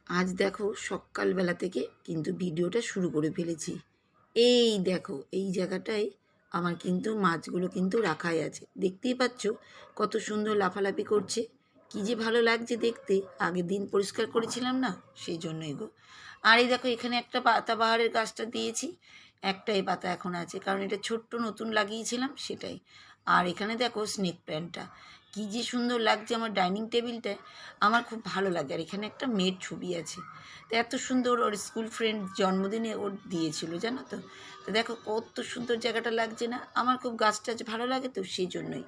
আজ দেখো সকালবেলা থেকে কিন্তু ভিডিওটা শুরু করে ফেলেছি। এই দেখো এই জায়গাটায় আমার কিন্তু মাছগুলো কিন্তু রাখাই আছে, দেখতেই পাচ্ছ কত সুন্দর লাফালাফি করছে। কি যে ভালো লাগছে দেখতে, আগের দিন পরিষ্কার করেছিলাম না, সেই জন্যই গো। আর এই দেখো এখানে একটা পাতাবাহারের গাছটা দিয়েছি, একটাই পাতা এখন আছে, কারণ এটা ছোট্ট নতুন লাগিয়েছিলাম সেটাই। আর এখানে দেখো স্নেক প্ল্যান্টটা কী যে সুন্দর লাগছে, আমার ডাইনিং টেবিলটায় আমার খুব ভালো লাগে। আর এখানে একটা মেয়ের ছবি আছে, তো এত সুন্দর, ওর স্কুল ফ্রেন্ড জন্মদিনে ওর দিয়েছিল জানো তো। তো দেখো কত সুন্দর জায়গাটা লাগছে না, আমার খুব গাছ টাছ ভালো লাগে তো সেই জন্যই।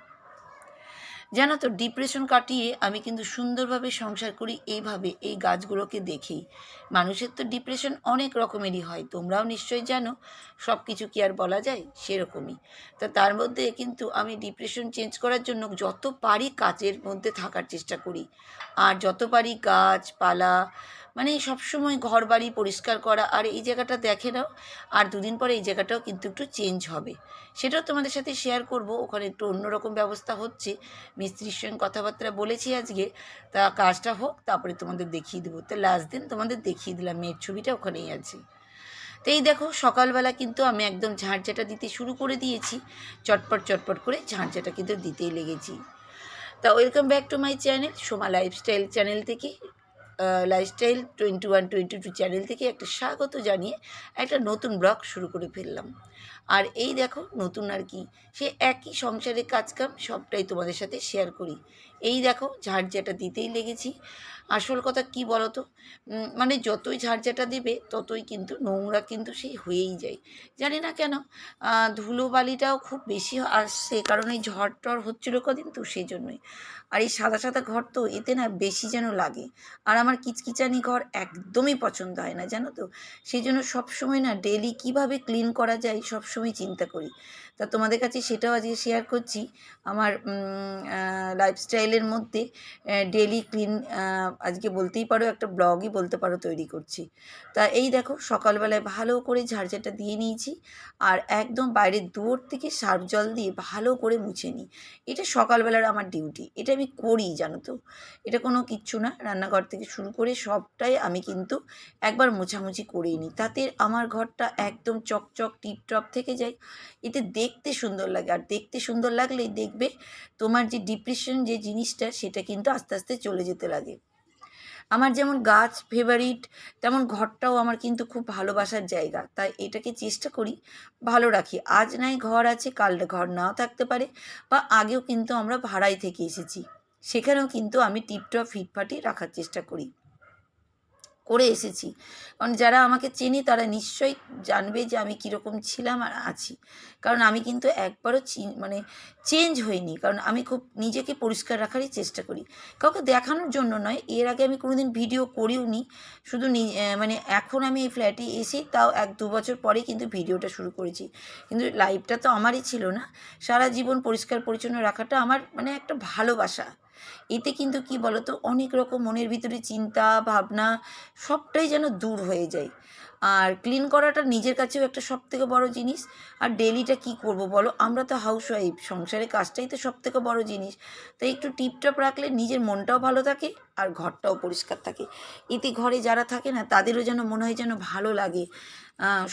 জানো তো ডিপ্রেশন কাটিয়ে আমি কিন্তু সুন্দরভাবে সংসার করি এইভাবে, এই গাছগুলোকে দেখেই। মানুষের তো ডিপ্রেশন অনেক রকমেরই হয়, তোমরাও নিশ্চয়ই জানো, সব কিছু কি আর বলা যায়, সেরকমই। তা তার মধ্যে কিন্তু আমি ডিপ্রেশন চেঞ্জ করার জন্য যত পারি কাজের মধ্যে থাকার চেষ্টা করি। আর যত পারি গাছপালা, মানে সবসময় ঘর বাড়ি পরিষ্কার করা। আর এই জায়গাটা দেখে নাও, আর দুদিন পরে এই জায়গাটাও কিন্তু একটু চেঞ্জ হবে, সেটাও তোমাদের সাথে শেয়ার করব। ওখানে একটু অন্যরকম ব্যবস্থা হচ্ছে, মিস্ত্রির সঙ্গে কথাবার্তা বলেছি আজকে। তা কাজটা হোক তারপরে তোমাদের দেখিয়ে দেবো। তো লাস্ট দিন তোমাদের দেখিয়ে দিলাম, মেয়ের ছবিটা ওখানেই আছে। তো এই দেখো সকালবেলা কিন্তু আমি একদম ঝাঁটঝাঁটা দিতে শুরু করে দিয়েছি, চটপট চটপট করে ঝাঁটঝাঁটা কিন্তু দিতেই লেগেছি। তা welcome back to my channel Soma lifestyle channel থেকে, লাইফস্টাইল 21-22 চ্যানেল থেকে একটা স্বাগত জানিয়ে একটা নতুন ব্লগ শুরু করে ফেললাম। আর এই দেখো নতুন আর কি, সে একই সংসারের কাজকাম সবটাই তোমাদের সাথে শেয়ার করি। এই দেখো ঝাড়ঝাঁটা দিতেই লেগেছি। আসল কথা কি বলো তো, মানে যতই ঝাড়ঝাঁটা দেবে ততই কিন্তু নোংরা কিন্তু সেই হয়েই যায়, জানি না কেন। ধুলোবালিটাও খুব বেশি আসছে, কারণ এই ঝড় টড় হচ্ছিলো কদিন তো সেই জন্যই। আর এই সাদা সাদা ঘর তো এতে না বেশি যেন লাগে। আর আমার কিচকিচানি ঘর একদমই পছন্দ হয় না জানো তো। সেই জন্য সবসময় না ডেলি কিভাবে ক্লিন করা যায় সবসময় চিন্তা করি। তা তোমাদের কাছে সেটাও আজকে শেয়ার করছি, আমার লাইফস্টাইলের মধ্যে ডেলি ক্লিন, আজকে বলতেই পারো একটা ব্লগই বলতে পারো তৈরি করছি। তা এই দেখো সকালবেলায় ভালো করে ঝাড়ঝাড়টা দিয়ে নিয়েছি, আর একদম বাইরের দুয়ার থেকে সার্ফ জল দিয়ে ভালো করে মুছে নিই। এটা সকালবেলার আমার ডিউটি, এটা আমি করি জানো তো। এটা কোনো কিচ্ছু না, রান্নাঘর থেকে শুরু করে সবটাই আমি কিন্তু একবার মোছামুছি করেই নিই, তাতে আমার ঘরটা একদম চকচক টিপটপ থেকে যায়। এতে দেখতে সুন্দর লাগে, আর দেখতে সুন্দর লাগলেই দেখবে তোমার যে ডিপ্রেশন যে জিনিসটা সেটা কিন্তু আস্তে আস্তে চলে যেতে লাগে। আমার যেমন গাছ ফেভারিট, তেমন ঘরটাও আমার কিন্তু খুব ভালোবাসার জায়গা, তাই এটাকে চেষ্টা করি ভালো রাখি। আজ নাই ঘর আছে, কাল ঘর নাও থাকতে পারে, বা আগেও কিন্তু আমরা ভাড়ায় থেকে এসেছি, সেখানেও কিন্তু আমি টিপটপ ফিটফাটি রাখার চেষ্টা করি, করে এসেছি। কারণ যারা আমাকে চেনে তারা নিশ্চয়ই জানবে যে আমি কীরকম ছিলাম আর আছি। কারণ আমি কিন্তু একবারও মানে চেঞ্জ হইনি, কারণ আমি খুব নিজেকে পরিষ্কার রাখারই চেষ্টা করি, কাউকে দেখানোর জন্য নয়। এর আগে আমি কোনোদিন ভিডিও করিও নি, শুধু মানে এখন আমি এই ফ্ল্যাটে এসে তাও 1-2 বছর পরে কিন্তু ভিডিওটা শুরু করেছি। কিন্তু লাইফটা তো আমারই ছিল না, সারা জীবন পরিষ্কার পরিচ্ছন্ন রাখাটা আমার মানে একটা ভালোবাসা। এতে কিন্তু কি বলতো, অনেক রকম মনের ভিতরে চিন্তা ভাবনা সবটাই যেন দূর হয়ে যায়। আর ক্লিন করাটা নিজের কাছেও একটা সবথেকে বড় জিনিস। আর ডেলিটা কি করব বলো, আমরা তো হাউসওয়াইফ, সংসারের কাজটাই তো সবথেকে বড় জিনিস। তাই একটু টিপটপ রাখলে নিজের মনটাও ভালো থাকে, আর ঘরটাও পরিষ্কার থাকে। এতে ঘরে যারা থাকে না তাদেরও যেন মনে হয় যেন ভালো লাগে।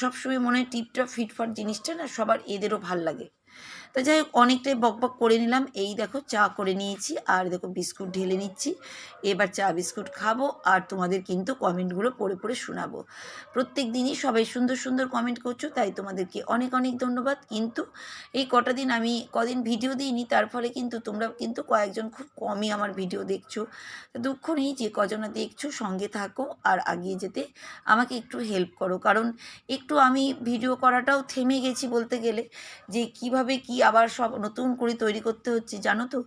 সবসময় মনে হয় টিপটপ ফিটফাট জিনিসটা না সবার, এদেরও ভাল লাগে। তো যাই হোক অনেকটাই বকবক করে নিলাম। এই দেখো চা করে নিয়েছি, আর দেখো বিস্কুট ঢেলে নিচ্ছি। এবার চা বিস্কুট খাবো, আর তোমাদের কিন্তু কমেন্টগুলো পড়ে পড়ে শোনাবো। প্রত্যেক দিনই সবাই সুন্দর সুন্দর কমেন্ট করছো, তাই তোমাদেরকে অনেক অনেক ধন্যবাদ। কিন্তু এই কটা দিন আমি কদিন ভিডিও দিইনি, তার ফলে কিন্তু তোমরা কিন্তু কয়েকজন খুব কমই আমার ভিডিও দেখছো। দুঃখ নেই, যে কজনা দেখছো সঙ্গে থাকো, আর এগিয়ে যেতে আমাকে একটু হেল্প করো। কারণ একটু আমি ভিডিও করাটাও থেমে গেছি বলতে গেলে, যে কিভাবে কি আবার সব নতুন করে তৈরি করতে হচ্ছে জানো তো।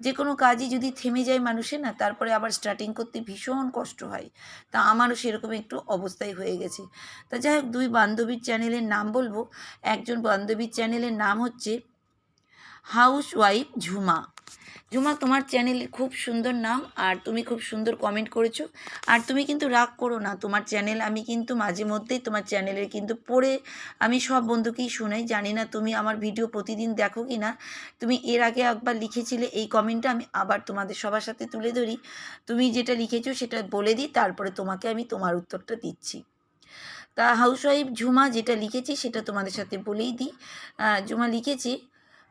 যে কোনো কাজই যদি থেমে যায় মানুষের না, তারপরে আবার স্টার্টিং করতে ভীষণ কষ্ট হয়। তা আমারও সেরকম একটু অবস্থাই হয়ে গেছে। তা যাই হোক, 2 বান্ধবীর চ্যানেলের নাম বলবো। একজন বান্ধবীর চ্যানেলের নাম হচ্ছে হাউসওয়াইফ ঝুমা। ঝুমা, তোমার চ্যানেলের খুব সুন্দর নাম, আর তুমি খুব সুন্দর কমেন্ট করেছো। আর তুমি কিন্তু রাগ করো না, তোমার চ্যানেল আমি কিন্তু মাঝে মধ্যেই তোমার চ্যানেলের কিন্তু পড়ে আমি সব বন্ধুকেই শোনাই। জানি না তুমি আমার ভিডিও প্রতিদিন দেখো কি না। তুমি এর আগে একবার লিখেছিলে এই কমেন্টটা, আমি আবার তোমাদের সবার সাথে তুলে ধরি। তুমি যেটা লিখেছো সেটা বলে দিই, তারপরে তোমাকে আমি তোমার উত্তরটা দিচ্ছি। তা হাউসওয়াইফ ঝুমা যেটা লিখেছি সেটা তোমাদের সাথে বলেই দিই। ঝুমা লিখেছে,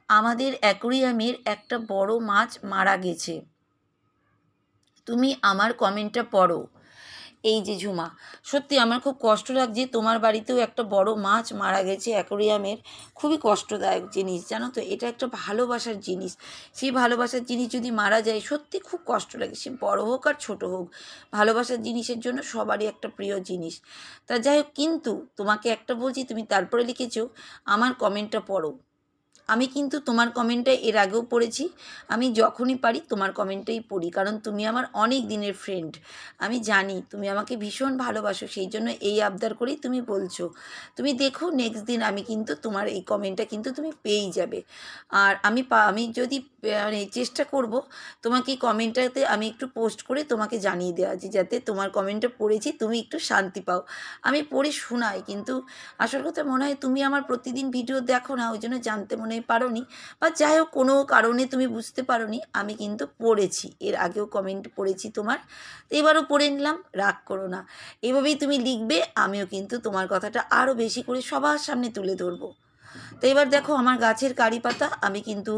আমাদের অ্যাকোরিয়ামের একটা বড় মাছ মারা গেছে, তুমি আমার কমেন্টটা পড়ো। এই যে ঝুমা, সত্যি আমার খুব কষ্ট লাগছে, তোমার বাড়িতেও একটা বড় মাছ মারা গেছে অ্যাকোরিয়ামের। খুবই কষ্টদায়ক জিনিস, জানো তো, এটা একটা ভালোবাসার জিনিস। সেই ভালোবাসার জিনিস যদি মারা যায় সত্যি খুব কষ্ট লাগে, সে বড় হোক আর ছোট হোক। ভালোবাসার জিনিসের জন্য সবারই একটা প্রিয় জিনিস। তা যাই হোক, কিন্তু তোমাকে একটা বলছি, তুমি তারপরে লিখেছো আমার কমেন্টটা পড়ো। আমি কিন্তু তোমার কমেন্টটা এর আগেও পড়েছি। আমি যখনই পারি তোমার কমেন্টটাই পড়ি, কারণ তুমি আমার অনেক দিনের ফ্রেন্ড। আমি জানি তুমি আমাকে ভীষণ ভালোবাসো, সেই জন্য এই আবদার করেই তুমি বলছো। তুমি দেখো নেক্সট দিন আমি কিন্তু তোমার এই কমেন্টটা কিন্তু তুমি পেয়েই যাবে। আর আমি যদি মানে চেষ্টা করব তোমাকে এই কমেন্টটাতে আমি একটু পোস্ট করে তোমাকে জানিয়ে দেওয়া, যে যাতে তোমার কমেন্টটা পড়েছি তুমি একটু শান্তি পাও। আমি পড়ে শোনাই, কিন্তু আসল কথা মনে হয় তুমি আমার প্রতিদিন ভিডিও দেখো না, ওই জন্য জানতে মনে হয় পারোনি, বা যাই হোক কোনো কারণে তুমি বুঝতে পারোনি। আমি কিন্তু পড়েছি, এর আগেও কমেন্ট পড়েছি তোমার, তো এবারও পড়ে নিলাম, রাগ করো না। এভাবেই তুমি লিখবে, আমিও কিন্তু তোমার কথাটা আরও বেশি করে সবার সামনে তুলে ধরবো। তো এবার দেখো আমার গাছের কারি পাতা আমি কিন্তু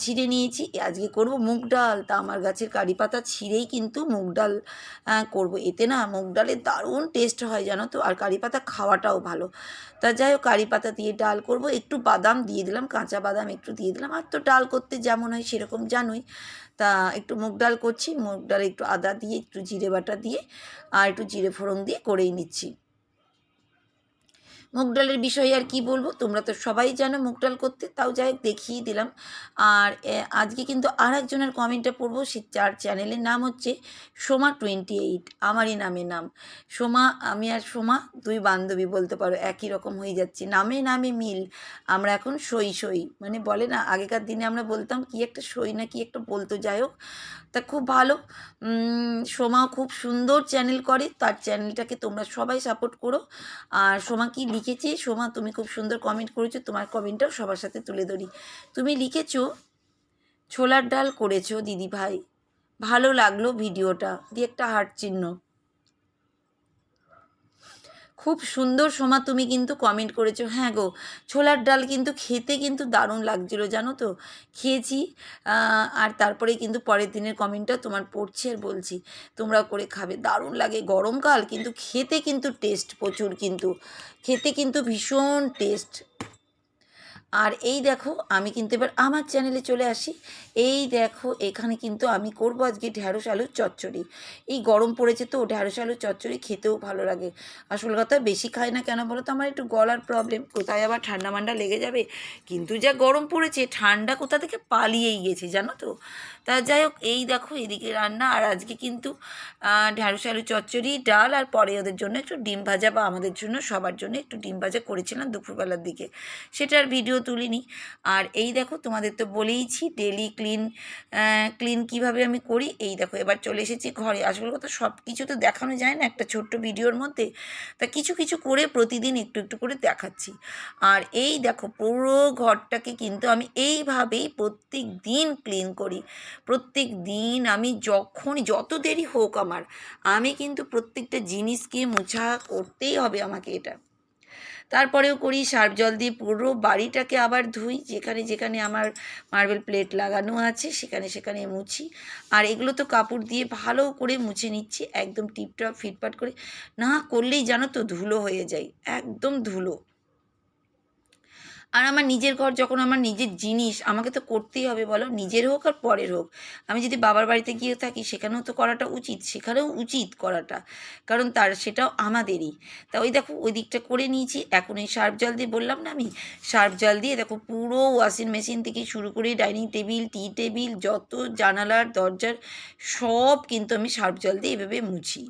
ছিঁড়ে নিয়েছি। আজকে করব মুগ ডাল, তা আমার গাছের কারি পাতা ছিঁড়েই কিন্তু মুগ ডাল করবো। এতে না মুগ ডালের দারুণ টেস্ট হয়, জানো তো, আর কারি পাতা খাওয়াটাও ভালো। তা যাই হোক, কারি পাতা দিয়ে ডাল করব, একটু বাদাম দিয়ে দিলাম, কাঁচা বাদাম একটু দিয়ে দিলাম। আর তো ডাল করতে যেমন হয় সেরকম জানোই। তা একটু মুগ ডাল করছি, মুগ ডাল একটু আদা দিয়ে, একটু জিরে বাটা দিয়ে, আর একটু জিরে ফোড়ন দিয়ে করেই নিচ্ছি। মুগ ডালের বিষয়ে আর কি বলবো, তোমরা তো সবাই জানো মুগ ডাল করতে, তাও যাই হোক দেখিয়ে দিলাম। আর আজকে কিন্তু আর একজনের কমেন্টটা পড়বো, সে যার চ্যানেলের নাম হচ্ছে সোমা28, আমারই নামে নাম সোমা। আমি আর সোমা দুই বান্ধবী বলতে পারো, একই রকম হয়ে যাচ্ছে, নামে নামে মিল। আমরা এখন সই সই, মানে বলে না, আগেকার দিনে আমরা বলতাম কি একটা সই না কি একটা বলতো, যাই হোক। তা খুব ভালো। সোমাও খুব সুন্দর চ্যানেল করে, তার চ্যানেলটাকে তোমরা সবাই সাপোর্ট করো। আর সোমা কি লিখেছে, সোমা তুমি খুব সুন্দর কমেন্ট করেছো, তোমার কমেন্টটাও সবার সাথে তুলে ধরি। তুমি লিখেছো ছোলার ডাল করেছো দিদি ভাই, ভালো লাগলো ভিডিওটা দিয়ে একটা হার্ট চিহ্ন। খুব সুন্দর সোমা তুমি কিন্তু কমেন্ট করেছো। হ্যাঁ গো, ছোলার ডাল কিন্তু খেতে কিন্তু দারুণ লাগছিলো, জানো তো, খেয়েছি। আর তারপরে কিন্তু পরের দিনের কমেন্টটা তোমার পড়ছি আর বলছি তোমরা করে খাবে, দারুণ লাগে, গরমকাল কিন্তু খেতে কিন্তু টেস্ট প্রচুর, কিন্তু খেতে কিন্তু ভীষণ টেস্ট। আর এই দেখো আমি কিন্তু এবার আমার চ্যানেলে চলে আসি। এই দেখো এখানে কিন্তু আমি করব আজকে ঢ্যাঁড়স আলুর চচ্চড়ি। এই গরম পড়েছে তো, ঢ্যাঁড়স আলুর চচ্চড়ি খেতেও ভালো লাগে। আসল কথা বেশি খাই না কেন বলো তো, আমার একটু গলার প্রবলেম, কোথায় আবার ঠান্ডা মান্ডা লেগে যাবে। কিন্তু যা গরম পড়েছে, ঠান্ডা কোথা থেকে পালিয়েই গেছে, জানো তো। তা যাই হোক, এই দেখো এদিকে রান্না। আর আজকে কিন্তু ঢ্যাঁড়স আলু চচ্চড়ি, ডাল, আর পরে ওদের জন্য একটু ডিম ভাজা, বা আমাদের জন্য সবার জন্য একটু ডিম ভাজা করেছিলাম দুপুরবেলার দিকে, সেটার ভিডিও তুলিনি। আর এই দেখো তোমাদের তো বলেইছি ডেলি ক্লিন কিভাবে আমি করি। এই দেখো এবার চলে এসেছি ঘরে। আসল কথা সব কিছু তো দেখানো যায় না একটা ছোট্ট ভিডিওর মধ্যে, তা কিছু কিছু করে প্রতিদিন একটু একটু করে দেখাচ্ছি। আর এই দেখো পুরো ঘরটাকে কিন্তু আমি এইভাবেই প্রত্যেক দিন ক্লিন করি। প্রত্যেক দিন আমি যত দেরি হোক আমার, আমি কিন্তু প্রত্যেকটা জিনিসকে মোছা করতেই হবে আমাকে এটা। তারপরেও করি সার্ফ জল দিয়ে পুরো বাড়িটাকে আবার ধুই, যেখানে যেখানে আমার মার্বেল প্লেট লাগানো আছে সেখানে সেখানে মুছি। আর এগুলো তো কাপড় দিয়ে ভালো করে মুছে নিচ্ছি, একদম টিপটপ ফিটফাট করে। না করলেই জানো তো ধুলো হয়ে যায়, একদম ধুলো। আর আমার নিজের ঘর যখন, আমার নিজের জিনিস আমাকে তো করতেই হবে বলো, নিজের হোক আর পরের হোক। আমি যদি বাবার বাড়িতে গিয়ে থাকি সেখানেও তো করাটা উচিত, সেখানেও উচিত করাটা, কারণ সেটাও আমাদেরই। তা ওই দেখো ওই দিকটা করে নিয়েছি। এখন এই সার্ফ জল দিয়ে, বললাম না আমি, সার্ফ জল দিয়ে দেখো পুরো ওয়াশিং মেশিন থেকে শুরু করে ডাইনিং টেবিল, টি টেবিল, যত জানালার দরজার সব কিন্তু আমি সার্ফ জল দিয়ে এভাবে মুছি।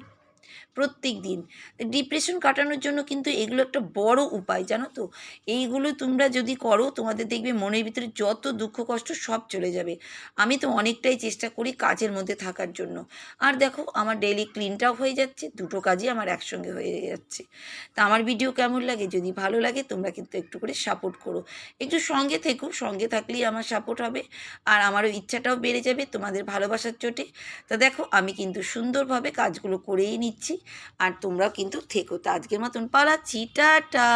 প্রত্যেক দিন। ডিপ্রেশন কাটানোর জন্য কিন্তু এগুলো একটা বড় উপায়, জানো তো? এইগুলো তোমরা যদি করো, তোমাদের দেখবে মনের ভিতরে যত দুঃখ কষ্ট সব চলে যাবে। আমি তো অনেকটাই চেষ্টা করি কাজের মধ্যে থাকার জন্য। আর দেখো আমার ডেইলি ক্লিনটাও হয়ে যাচ্ছে, দুটো কাজই আমার একসঙ্গে হয়ে যাচ্ছে। তা আমার ভিডিও কেমন লাগে? যদি ভালো লাগে তোমরা কিন্তু একটু করে সাপোর্ট করো। একটু সঙ্গে থেকো, সঙ্গে থাকলেই আমার সাপোর্ট হবে। আর আমারও ইচ্ছাটাও বেড়ে যাবে তোমাদের ভালোবাসার চোটে। তা দেখো আমি কিন্তু সুন্দরভাবে কাজগুলো করেই নিচ্ছি। আর তোমরাও কিন্তু থেকো। তা আজকের মতন পালাচ্ছি, টাটা।